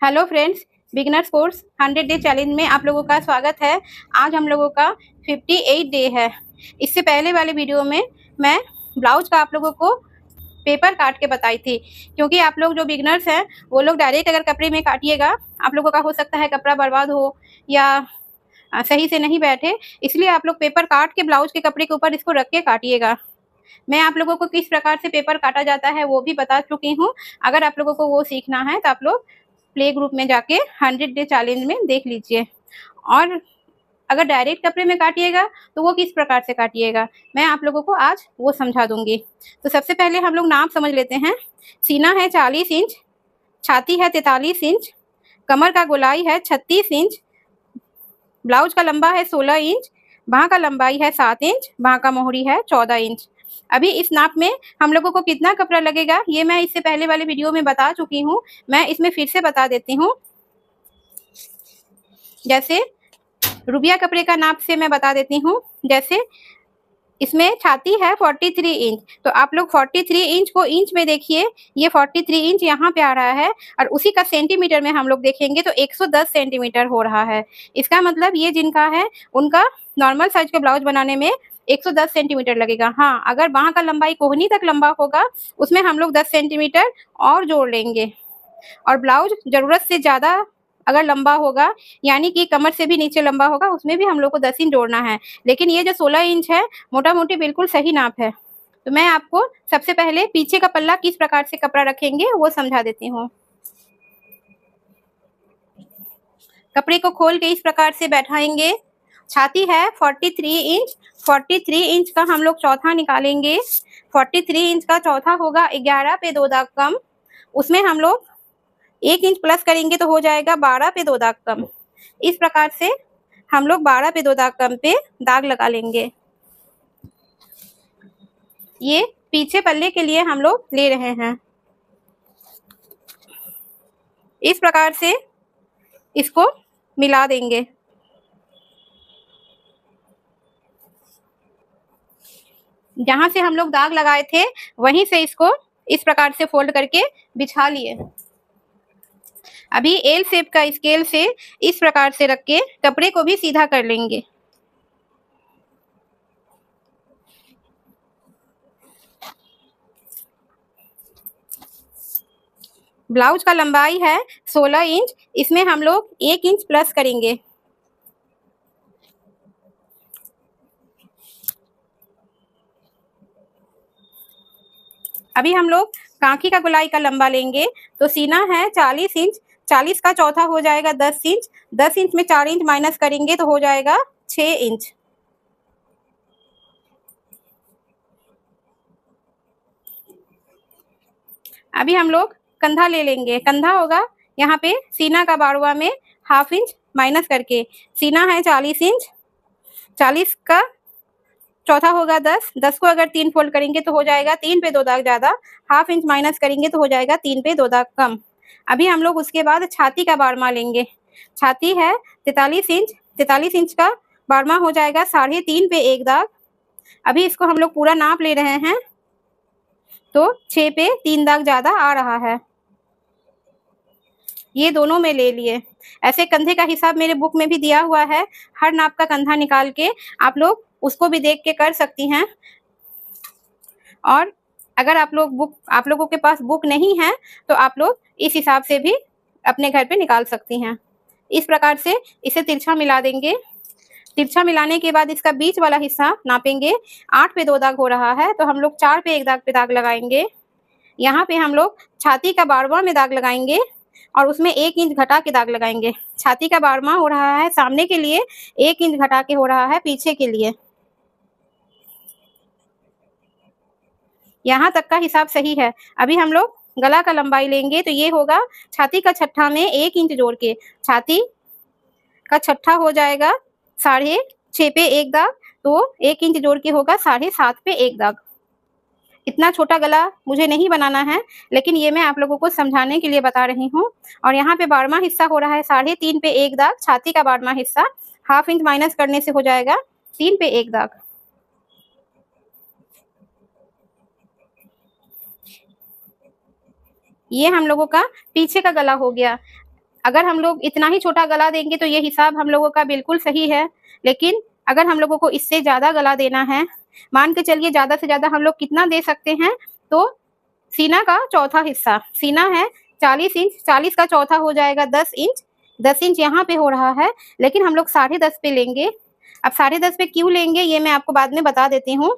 Hello friends, beginners course 100 day challenge में आप लोगों का स्वागत है। आज हम लोगों का 58 डे है। इससे पहले वाले वीडियो में मैं ब्लाउज का आप लोगों को पेपर काट के बताई थी, क्योंकि आप लोग जो बिगनर्स हैं वो लोग डायरेक्ट अगर कपड़े में काटिएगा, आप लोगों का हो सकता है कपड़ा बर्बाद हो या सही से नहीं बैठे, इसलिए आप लोग पेपर काट के ब्लाउज के कपड़े के ऊपर इसको रख के काटिएगा। मैं आप लोगों को किस प्रकार से पेपर काटा जाता है वो भी बता चुकी हूँ। अगर आप लोगों को वो सीखना है तो आप लोग प्ले ग्रुप में जाके 100 डे चैलेंज में देख लीजिए। और अगर डायरेक्ट कपड़े में काटिएगा तो वो किस प्रकार से काटिएगा, मैं आप लोगों को आज वो समझा दूंगी। तो सबसे पहले हम लोग नाप समझ लेते हैं। सीना है 40 इंच, छाती है 43 इंच, कमर का गोलाई है 36 इंच, ब्लाउज का लंबा है 16 इंच, बाह का लंबाई है 7 इंच, बाह का मोहरी है 14 इंच। अभी इस नाप में हम लोगों को कितना कपड़ा लगेगा ये मैं इससे पहले वाले वीडियो में बता चुकी हूँ, मैं इसमें फिर से बता देती हूँ। जैसे रुबिया कपड़े का नाप से मैं बता देती हूँ। जैसे इसमें छाती है 43 इंच, तो आप लोग 43 इंच को इंच में देखिए, ये 43 इंच यहाँ पे आ रहा है, और उसी का सेंटीमीटर में हम लोग देखेंगे तो 110 सेंटीमीटर हो रहा है। इसका मतलब ये जिनका है उनका नॉर्मल साइज का ब्लाउज बनाने में 110 सेंटीमीटर लगेगा। हाँ, अगर बाह का लंबाई कोहनी तक लंबा होगा उसमें हम लोग 10 सेंटीमीटर और जोड़ लेंगे। और ब्लाउज जरूरत से ज्यादा अगर लंबा होगा, यानी कि कमर से भी नीचे लंबा होगा, उसमें भी हम लोग को 10 इंच जोड़ना है। लेकिन ये जो 16 इंच है मोटा मोटी बिल्कुल सही नाप है। तो मैं आपको सबसे पहले पीछे का पल्ला किस प्रकार से कपड़ा रखेंगे वो समझा देती हूँ। कपड़े को खोल के इस प्रकार से बैठाएंगे। छाती है 43 इंच, 43 इंच का हम लोग चौथा निकालेंगे। 43 इंच का चौथा होगा 11 पे 2 दाग कम, उसमें हम लोग 1 इंच प्लस करेंगे तो हो जाएगा 12 पे 2 दाग कम। इस प्रकार से हम लोग 12 पे 2 दाग कम पे दाग लगा लेंगे। ये पीछे पल्ले के लिए हम लोग ले रहे हैं। इस प्रकार से इसको मिला देंगे। जहां से हम लोग दाग लगाए थे वहीं से इसको इस प्रकार से फोल्ड करके बिछा लिए। अभी एल शेप का स्केल से इस प्रकार से रख के कपड़े को भी सीधा कर लेंगे। ब्लाउज का लंबाई है 16 इंच, इसमें हम लोग 1 इंच प्लस करेंगे। अभी हम लोग कांखी का गोलाई का लंबा लेंगे। तो सीना है 40 इंच, 40 का चौथा हो जाएगा 10 इंच, 10 इंच में 4 इंच माइनस करेंगे तो हो जाएगा 6 इंच। अभी हम लोग कंधा ले लेंगे। कंधा होगा यहाँ पे सीना का बारवा में हाफ इंच माइनस करके। सीना है 40 इंच, 40 का चौथा होगा 10, 10 को अगर 3 फोल्ड करेंगे तो हो जाएगा 3 पे 2 दाग ज्यादा, हाफ इंच माइनस करेंगे तो हो जाएगा 3 पे 2 दाग कम। अभी हम लोग उसके बाद छाती का बारहवां लेंगे। छाती है 43 इंच, 43 इंच का बारहवां हो जाएगा 3.5 पे 1 दाग। अभी इसको हम लोग पूरा नाप ले रहे हैं तो 6 पे 3 दाग ज्यादा आ रहा है। ये दोनों में ले लिए। ऐसे कंधे का हिसाब मेरे बुक में भी दिया हुआ है, हर नाप का कंधा निकाल के आप लोग उसको भी देख के कर सकती हैं। और अगर आप लोगों के पास बुक नहीं है तो आप लोग इस हिसाब से भी अपने घर पे निकाल सकती हैं। इस प्रकार से इसे तिरछा मिला देंगे। तिरछा मिलाने के बाद इसका बीच वाला हिस्सा नापेंगे। 8 पे 2 दाग हो रहा है तो हम लोग 4 पे 1 दाग पे दाग लगाएंगे। यहाँ पे हम लोग छाती का बारहवां में दाग लगाएंगे और उसमें 1 इंच घटा के दाग लगाएंगे। छाती का बारहवां हो रहा है सामने के लिए, 1 इंच घटा के हो रहा है पीछे के लिए। यहाँ तक का हिसाब सही है। अभी हम लोग गला का लंबाई लेंगे तो ये होगा छाती का छठा में 1 इंच जोड़ के। छाती का छठा हो जाएगा 6.5 पे 1 दाग, तो 1 इंच जोड़ के होगा 7.5 पे 1 दाग। इतना छोटा गला मुझे नहीं बनाना है, लेकिन ये मैं आप लोगों को समझाने के लिए बता रही हूँ। और यहाँ पे बारहवां हिस्सा हो रहा है 3.5 पे 1 दाग। छाती का बारहवां हिस्सा हाफ इंच माइनस करने से हो जाएगा 3 पे 1 दाग। ये हम लोगों का पीछे का गला हो गया। अगर हम लोग इतना ही छोटा गला देंगे तो ये हिसाब हम लोगों का बिल्कुल सही है, लेकिन अगर हम लोगों को इससे ज़्यादा गला देना है, मान के चलिए ज़्यादा से ज़्यादा हम लोग कितना दे सकते हैं, तो सीना का चौथा हिस्सा, सीना है 40 इंच, 40 का चौथा हो जाएगा 10 इंच, 10 इंच यहाँ पे हो रहा है, लेकिन हम लोग 10.5 पे लेंगे। अब 10.5 पे क्यों लेंगे ये मैं आपको बाद में बता देती हूँ।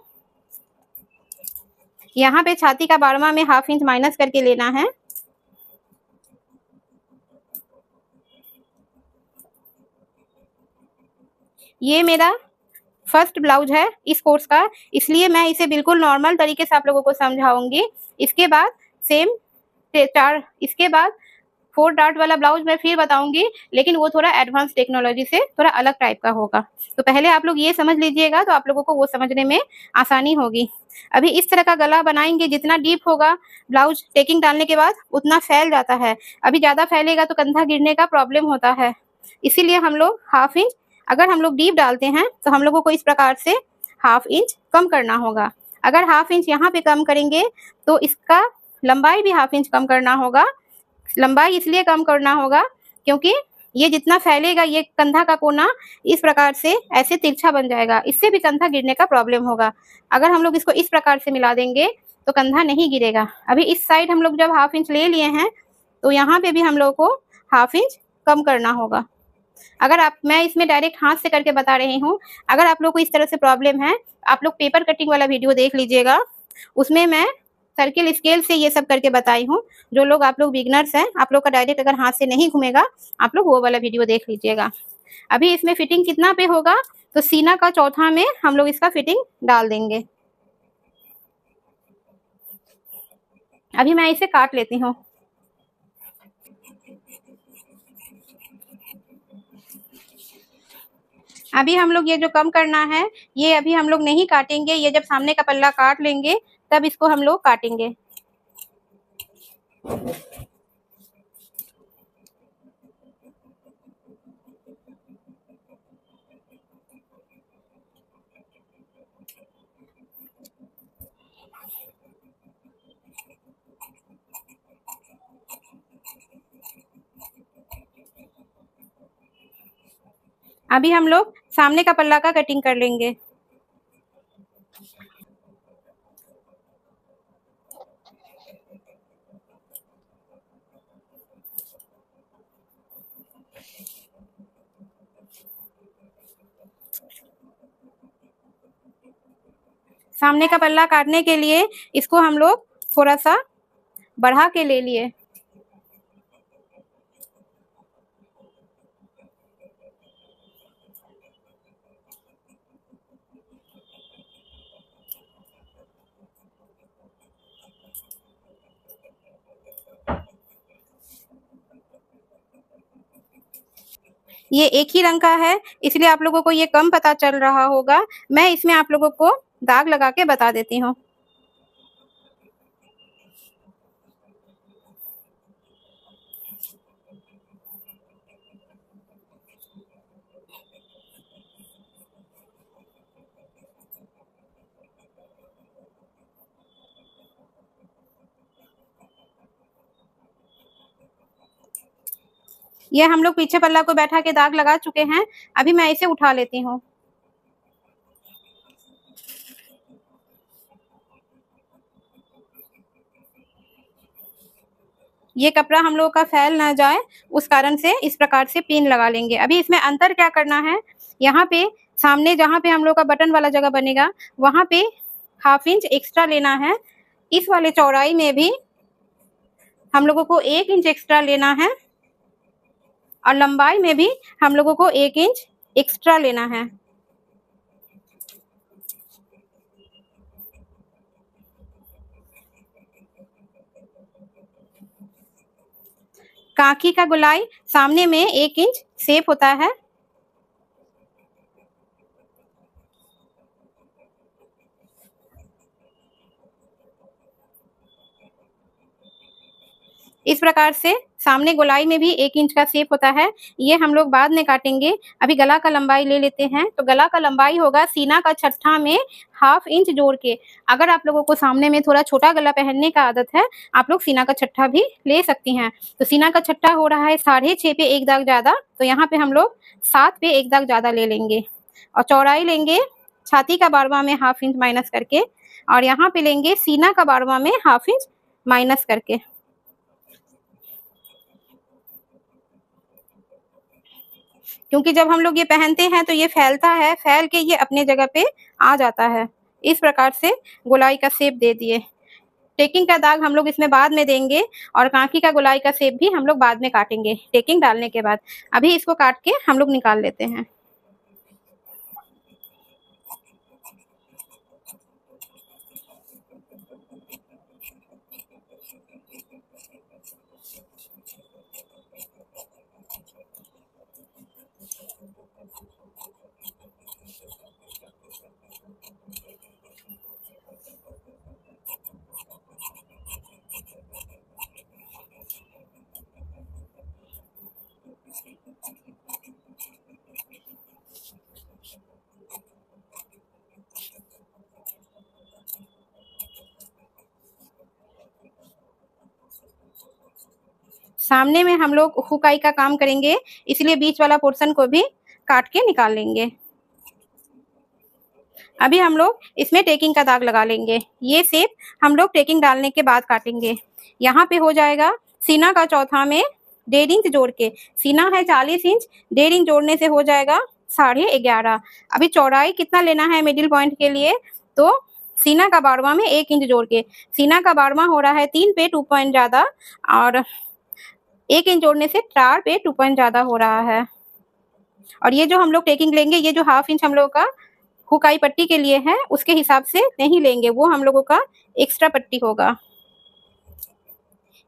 यहाँ पे छाती का 12वां में ½ इंच माइनस करके लेना है। ये मेरा फर्स्ट ब्लाउज है इस कोर्स का, इसलिए मैं इसे बिल्कुल नॉर्मल तरीके से आप लोगों को समझाऊंगी। इसके बाद सेम 4, इसके बाद 4 डॉट वाला ब्लाउज मैं फिर बताऊंगी, लेकिन वो थोड़ा एडवांस टेक्नोलॉजी से थोड़ा अलग टाइप का होगा। तो पहले आप लोग ये समझ लीजिएगा, तो आप लोगों को वो समझने में आसानी होगी। अभी इस तरह का गला बनाएंगे, जितना डीप होगा ब्लाउज टेकिंग डालने के बाद उतना फैल जाता है। अभी ज़्यादा फैलेगा तो कंधा गिरने का प्रॉब्लम होता है, इसीलिए हम लोग ½ इंच, अगर हम लोग डीप डालते हैं तो हम लोगों को इस प्रकार से ½ इंच कम करना होगा। अगर ½ इंच यहाँ पे कम करेंगे तो इसका लंबाई भी ½ इंच कम करना होगा। लंबाई इसलिए कम करना होगा क्योंकि ये जितना फैलेगा, ये कंधा का कोना इस प्रकार से ऐसे तिरछा बन जाएगा, इससे भी कंधा गिरने का प्रॉब्लम होगा। अगर हम लोग इसको इस प्रकार से मिला देंगे तो कंधा नहीं गिरेगा। अभी इस साइड हम लोग जब ½ इंच ले लिए हैं तो यहाँ पे भी हम लोग को ½ इंच कम करना होगा। अगर आप, मैं इसमें डायरेक्ट हाथ से करके बता रही हूँ, अगर आप लोग को इस तरह से प्रॉब्लम है, आप लोग पेपर कटिंग वाला वीडियो देख लीजिएगा, उसमें मैं सर्किल स्केल से ये सब करके बताई हूँ। जो लोग आप लोग बिगनर्स हैं, आप लोग का डायरेक्ट अगर हाथ से नहीं घूमेगा, आप लोग वो वाला वीडियो देख लीजिएगा। अभी इसमें फिटिंग कितना पे होगा, तो सीना का चौथा में हम लोग इसका फिटिंग डाल देंगे। अभी मैं इसे काट लेती हूँ। अभी हम लोग ये जो कम करना है, ये अभी हम लोग नहीं काटेंगे, ये जब सामने का पल्ला काट लेंगे तब इसको हम लोग काटेंगे। अभी हम लोग सामने का पल्ला का कटिंग कर लेंगे। सामने का पल्ला काटने के लिए इसको हम लोग थोड़ा सा बढ़ा के ले लिए। ये एक ही रंग का है, इसलिए आप लोगों को ये कम पता चल रहा होगा। मैं इसमें आप लोगों को दाग लगा के बता देती हूँ। ये हम लोग पीछे पल्ला को बैठा के दाग लगा चुके हैं। अभी मैं इसे उठा लेती हूँ। ये कपड़ा हम लोगों का फैल ना जाए, उस कारण से इस प्रकार से पिन लगा लेंगे। अभी इसमें अंतर क्या करना है, यहाँ पे सामने जहाँ पे हम लोग का बटन वाला जगह बनेगा, वहाँ पे ½ इंच एक्स्ट्रा लेना है। इस वाले चौड़ाई में भी हम लोगों को 1 इंच एक्स्ट्रा लेना है, और लंबाई में भी हम लोगों को 1 इंच एक्स्ट्रा लेना है। कांखी का गोलाई सामने में 1 इंच सेप होता है। इस प्रकार से सामने गोलाई में भी 1 इंच का शेप होता है, ये हम लोग बाद में काटेंगे। अभी गला का लंबाई ले लेते हैं। तो गला का लंबाई होगा सीना का छठा में 1/2 इंच जोड़ के। अगर आप लोगों को सामने में थोड़ा छोटा गला पहनने का आदत है, आप लोग सीना का छठा भी ले सकती हैं। तो सीना का छठा हो रहा है 6.5 पे 1 दाग ज़्यादा, तो यहाँ पे हम लोग 7 पे 1 दाग ज़्यादा ले लेंगे। और चौड़ाई लेंगे छाती का 12वां में 1/2 इंच माइनस करके, और यहाँ पे लेंगे सीना का 12वां में 1/2 इंच माइनस करके। क्योंकि जब हम लोग ये पहनते हैं तो ये फैलता है, फैल के ये अपने जगह पे आ जाता है। इस प्रकार से गोलाई का शेप दे दिए। टेकिंग का दाग हम लोग इसमें बाद में देंगे, और कांखी का गोलाई का शेप भी हम लोग बाद में काटेंगे टेकिंग डालने के बाद। अभी इसको काट के हम लोग निकाल लेते हैं। सामने में हम लोग हुकाई का काम करेंगे, इसलिए बीच वाला पोर्शन को भी काट के निकाल लेंगे। अभी हम लोग इसमें टेकिंग का दाग लगा लेंगे। ये शेप हम लोग टेकिंग डालने के बाद काटेंगे। यहाँ पे हो जाएगा सीना का चौथा में 1.5 इंच जोड़ के। सीना है 40 इंच, 1.5 इंच जोड़ने से हो जाएगा 11.5। अभी चौड़ाई कितना लेना है मिडिल पॉइंट के लिए, तो सीना का 12वां में 1 इंच जोड़ के। सीना का 12वां हो रहा है 3 पे 2 पॉइंट ज़्यादा, और 1 इंच जोड़ने से 4 पे 2 पॉइंट ज़्यादा हो रहा है। और ये जो हम लोग टेकिंग लेंगे, ये जो 1/2 इंच हम लोग का हुकाई पट्टी के लिए है, उसके हिसाब से नहीं लेंगे, वो हम लोगों का एक्स्ट्रा पट्टी होगा।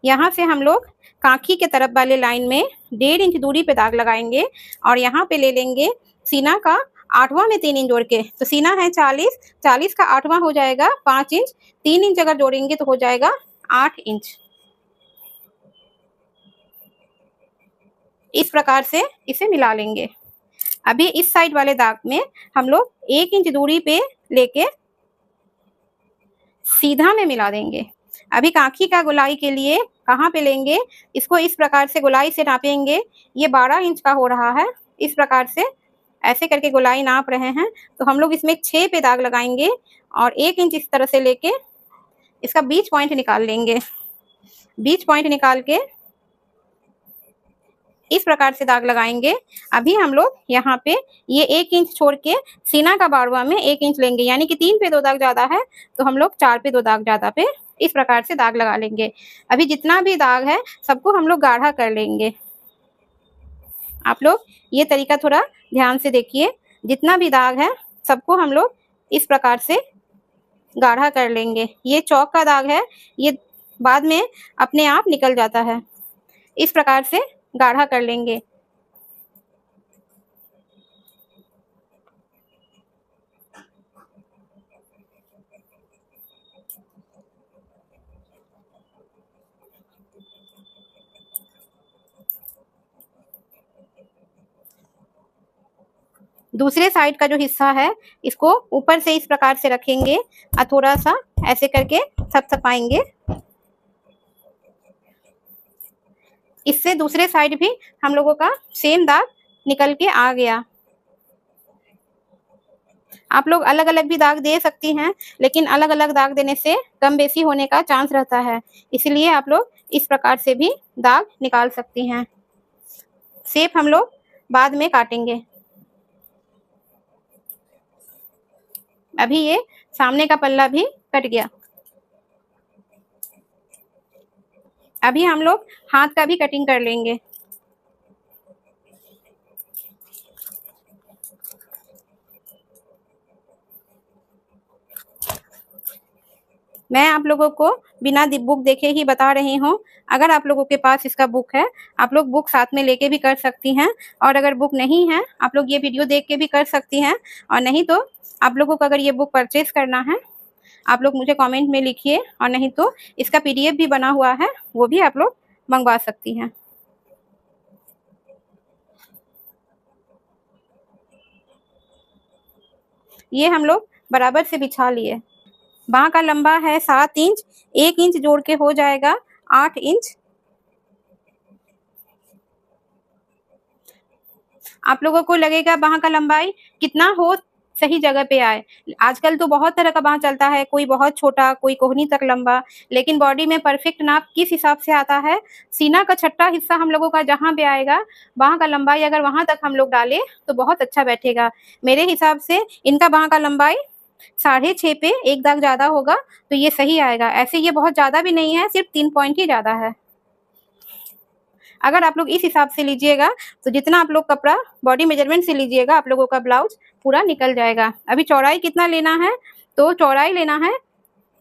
यहाँ से हम लोग कांखी के तरफ वाले लाइन में 1.5 इंच दूरी पे दाग लगाएंगे, और यहाँ पे ले लेंगे सीना का 8वां में 3 इंच जोड़ के। तो सीना है 40, 40 का 8वां हो जाएगा 5 इंच, 3 इंच अगर जोड़ेंगे तो हो जाएगा 8 इंच। इस प्रकार से इसे मिला लेंगे। अभी इस साइड वाले दाग में हम लोग 1 इंच दूरी पे लेके सीधा में मिला देंगे। अभी कांखी का गोलाई के लिए कहाँ पे लेंगे, इसको इस प्रकार से गोलाई से नापेंगे। ये 12 इंच का हो रहा है, इस प्रकार से ऐसे करके गोलाई नाप रहे हैं। तो हम लोग इसमें 6 पे दाग लगाएंगे, और 1 इंच इस तरह से लेके इसका बीच पॉइंट निकाल लेंगे। बीच पॉइंट निकाल के इस प्रकार से दाग लगाएंगे। अभी हम लोग यहाँ पे ये 1 इंच छोड़ के सीना का 12वां में 1 इंच लेंगे, यानी कि 3 पे 2 दाग ज़्यादा है, तो हम लोग 4 पे 2 दाग ज़्यादा पे इस प्रकार से दाग लगा लेंगे। अभी जितना भी दाग है सबको हम लोग गाढ़ा कर लेंगे। आप लोग ये तरीका थोड़ा ध्यान से देखिए। जितना भी दाग है सबको हम लोग इस प्रकार से गाढ़ा कर लेंगे। ये चौक का दाग है, ये बाद में अपने आप निकल जाता है। इस प्रकार से गाढ़ा कर लेंगे। दूसरे साइड का जो हिस्सा है इसको ऊपर से इस प्रकार से रखेंगे, और थोड़ा सा ऐसे करके थपथपाएंगे। इससे दूसरे साइड भी हम लोगों का सेम दाग निकल के आ गया। आप लोग अलग अलग भी दाग दे सकती हैं, लेकिन अलग अलग दाग देने से कम बेसी होने का चांस रहता है, इसलिए आप लोग इस प्रकार से भी दाग निकाल सकती हैं। शेप हम लोग बाद में काटेंगे। अभी ये सामने का पल्ला भी कट गया। अभी हम लोग हाथ का भी कटिंग कर लेंगे। मैं आप लोगों को बिना बुक देखे ही बता रही हूँ। अगर आप लोगों के पास इसका बुक है, आप लोग बुक साथ में लेके भी कर सकती हैं, और अगर बुक नहीं है आप लोग ये वीडियो देख के भी कर सकती हैं। और नहीं तो आप लोगों को अगर ये बुक परचेज करना है, आप लोग मुझे कमेंट में लिखिए, और नहीं तो इसका PDF भी बना हुआ है, वो भी आप लोग मंगवा सकती हैं। ये हम लोग बराबर से बिछा लिए। बाह का लंबा है 7 इंच, 1 इंच जोड़ के हो जाएगा 8 इंच। आप लोगों को लगेगा बाह का लंबाई कितना हो सही जगह पे आए। आजकल तो बहुत तरह का बाह चलता है, कोई बहुत छोटा, कोई कोहनी तक लंबा, लेकिन बॉडी में परफेक्ट नाप किस हिसाब से आता है, सीना का छठा हिस्सा हम लोगों का जहाँ पे आएगा, बाह का लंबाई अगर वहां तक हम लोग डालें तो बहुत अच्छा बैठेगा। मेरे हिसाब से इनका बाह का लंबाई 6.5 पे एक दाग ज्यादा होगा, तो ये सही आएगा। ऐसे ये बहुत ज्यादा भी नहीं है, सिर्फ 3 पॉइंट ही ज्यादा है। अगर आप लोग इस हिसाब से लीजिएगा तो जितना आप लोग कपड़ा बॉडी मेजरमेंट से लीजिएगा, आप लोगों का ब्लाउज पूरा निकल जाएगा। अभी चौड़ाई कितना लेना है, तो चौड़ाई लेना है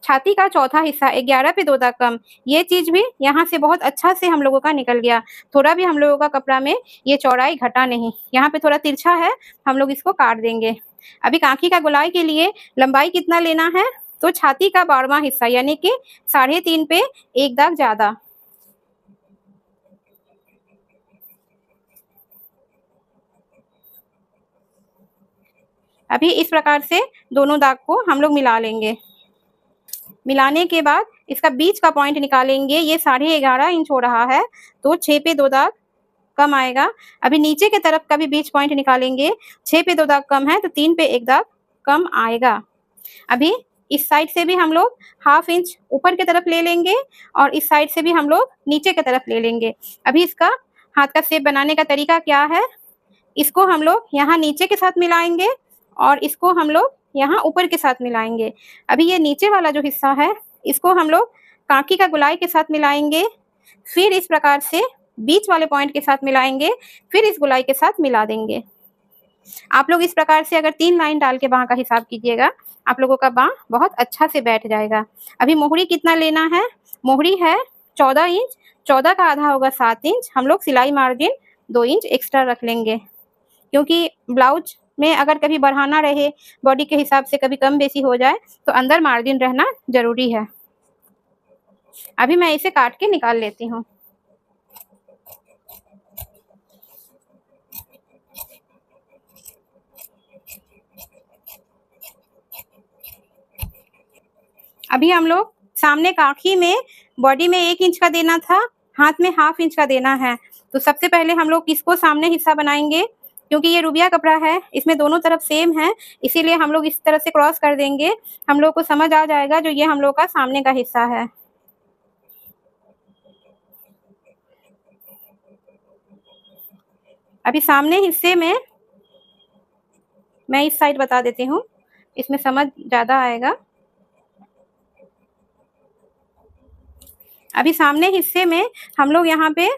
छाती का चौथा हिस्सा, 11 पे 2 दाग कम। ये चीज भी यहाँ से बहुत अच्छा से हम लोगों का निकल गया। थोड़ा भी हम लोगों का कपड़ा में ये चौड़ाई घटा नहीं। यहाँ पे थोड़ा तिरछा है, हम लोग इसको काट देंगे। अभी कांखी का गोलाई के लिए लंबाई कितना लेना है, तो छाती का 12वां हिस्सा यानी कि 3.5 पे एक दाग ज्यादा। अभी इस प्रकार से दोनों दाग को हम लोग मिला लेंगे। मिलाने के बाद इसका बीच का पॉइंट निकालेंगे। ये 11.5 इंच हो रहा है, तो 6 पे 2 दाग कम आएगा। अभी नीचे के तरफ का भी बीच पॉइंट निकालेंगे। 6 पे 2 दाग कम है, तो 3 पे 1 दाग कम आएगा। अभी इस साइड से भी हम लोग 1/2 इंच ऊपर की तरफ ले लेंगे और इस साइड से भी हम लोग नीचे की तरफ ले लेंगे। अभी इसका हाथ का शेप बनाने का तरीका क्या है, इसको हम लोग यहाँ नीचे के साथ मिलाएंगे और इसको हम लोग यहाँ ऊपर के साथ मिलाएंगे। अभी ये नीचे वाला जो हिस्सा है, इसको हम लोग कांखी का गोलाई के साथ मिलाएंगे, फिर इस प्रकार से बीच वाले पॉइंट के साथ मिलाएंगे, फिर इस गोलाई के साथ मिला देंगे। आप लोग इस प्रकार से अगर 3 लाइन डाल के बाह का हिसाब कीजिएगा, आप लोगों का बाह बहुत अच्छा से बैठ जाएगा। अभी मोहरी कितना लेना है, मोहरी है 14 इंच, 14 का आधा होगा 7 इंच। हम लोग सिलाई मार्जिन 2 इंच एक्स्ट्रा रख लेंगे, क्योंकि ब्लाउज में अगर कभी बढ़ाना रहे, बॉडी के हिसाब से कभी कम बेसी हो जाए, तो अंदर मार्जिन रहना जरूरी है। अभी मैं इसे काट के निकाल लेती हूँ। अभी हम लोग सामने कांखी में बॉडी में 1 इंच का देना था, हाथ में 1/2 इंच का देना है। तो सबसे पहले हम लोग किसको सामने हिस्सा बनाएंगे, क्योंकि ये रूबिया कपड़ा है, इसमें दोनों तरफ सेम है, इसीलिए हम लोग इस तरह से क्रॉस कर देंगे। हम लोग को समझ आ जाएगा जो ये हम लोग का सामने का हिस्सा है। अभी सामने हिस्से में मैं इस साइड बता देती हूँ, इसमें समझ ज्यादा आएगा। अभी सामने हिस्से में हम लोग यहाँ पे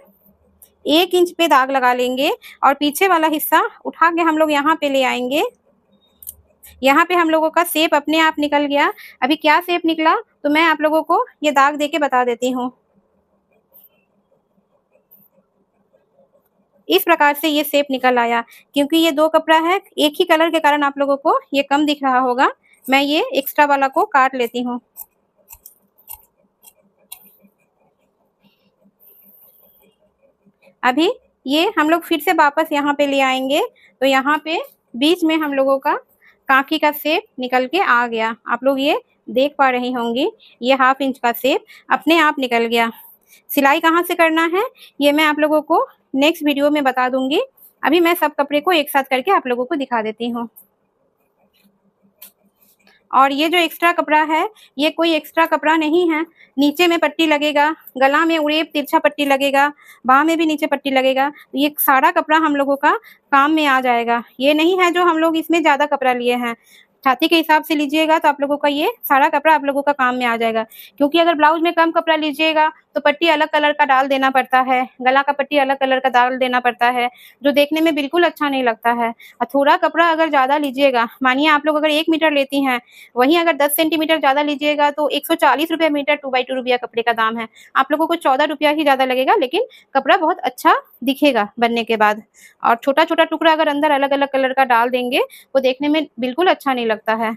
1 इंच पे दाग लगा लेंगे और पीछे वाला हिस्सा उठा के हम लोग यहाँ पे ले आएंगे। यहाँ पे हम लोगों का शेप अपने आप निकल गया। अभी क्या शेप निकला, तो मैं आप लोगों को ये दाग देके बता देती हूँ। इस प्रकार से ये शेप निकल आया। क्योंकि ये 2 कपड़ा है, एक ही कलर के कारण आप लोगों को ये कम दिख रहा होगा। मैं ये एक्स्ट्रा वाला को काट लेती हूँ। अभी ये हम लोग फिर से वापस यहाँ पे ले आएंगे, तो यहाँ पे बीच में हम लोगों का कांखी का शेप निकल के आ गया। आप लोग ये देख पा रही होंगी, ये 1/2 इंच का शेप अपने आप निकल गया। सिलाई कहाँ से करना है, ये मैं आप लोगों को नेक्स्ट वीडियो में बता दूंगी। अभी मैं सब कपड़े को एक साथ करके आप लोगों को दिखा देती हूँ। और ये जो एक्स्ट्रा कपड़ा है, ये कोई एक्स्ट्रा कपड़ा नहीं है। नीचे में पट्टी लगेगा, गला में उड़ेब तिरछा पट्टी लगेगा, बाह में भी नीचे पट्टी लगेगा। ये सारा कपड़ा हम लोगों का काम में आ जाएगा। ये नहीं है जो हम लोग इसमें ज्यादा कपड़ा लिए हैं। छाती के हिसाब से लीजिएगा तो आप लोगों का ये सारा कपड़ा आप लोगों का काम में आ जाएगा। क्योंकि अगर ब्लाउज में कम कपड़ा लीजिएगा तो पट्टी अलग कलर का डाल देना पड़ता है, गला का पट्टी अलग कलर का डाल देना पड़ता है, जो देखने में बिल्कुल अच्छा नहीं लगता है। और थोड़ा कपड़ा अगर ज्यादा लीजिएगा, मानिए आप लोग अगर 1 मीटर लेती हैं, वहीं अगर 10 सेंटीमीटर ज्यादा लीजिएगा तो 140 रुपया मीटर 2x2 रुपया कपड़े का दाम है। आप लोगों को 14 रुपया ही ज्यादा लगेगा, लेकिन कपड़ा बहुत अच्छा दिखेगा बनने के बाद। और छोटा छोटा टुकड़ा अगर अंदर अलग अलग कलर का डाल देंगे, वो देखने में बिल्कुल अच्छा नहीं लगता है।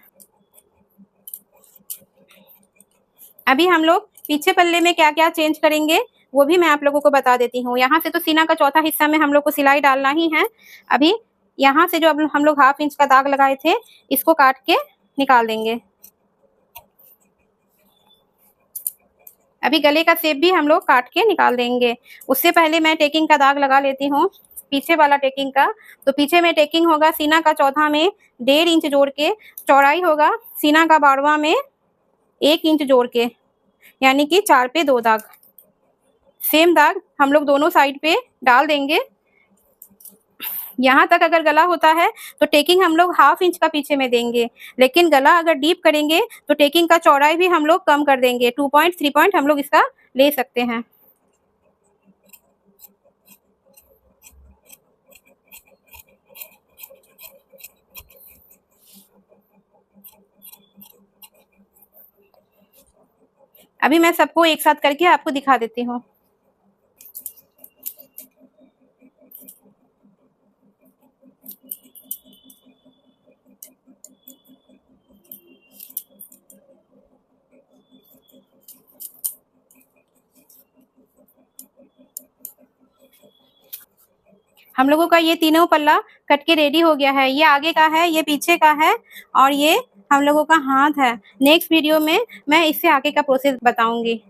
अभी हम लोग पीछे पल्ले में क्या क्या चेंज करेंगे वो भी मैं आप लोगों को बता देती हूँ। यहाँ से तो सीना का चौथा हिस्सा में हम लोग को सिलाई डालना ही है। अभी यहाँ से जो अब हम लोग 1/2 इंच का दाग लगाए थे, इसको काट के निकाल देंगे। अभी गले का शेप भी हम लोग काट के निकाल देंगे। उससे पहले मैं टेकिंग का दाग लगा लेती हूँ, पीछे वाला टेकिंग का। तो पीछे में टेकिंग होगा सीना का चौथा में 1.5 इंच जोड़ के, चौड़ाई होगा सीना का 12वां में 1 इंच जोड़ के, यानी कि 4 पे 2 दाग। सेम दाग हम लोग दोनों साइड पे डाल देंगे। यहाँ तक अगर गला होता है तो टेकिंग हम लोग 1/2 इंच का पीछे में देंगे, लेकिन गला अगर डीप करेंगे तो टेकिंग का चौड़ाई भी हम लोग कम कर देंगे। 2 पॉइंट 3 पॉइंट हम लोग इसका ले सकते हैं। अभी मैं सबको एक साथ करके आपको दिखा देती हूँ। हम लोगों का ये तीनों पल्ला कट के रेडी हो गया है। ये आगे का है, ये पीछे का है और ये हम लोगों का हाथ है। नेक्स्ट वीडियो में मैं इससे आगे का प्रोसेस बताऊंगी।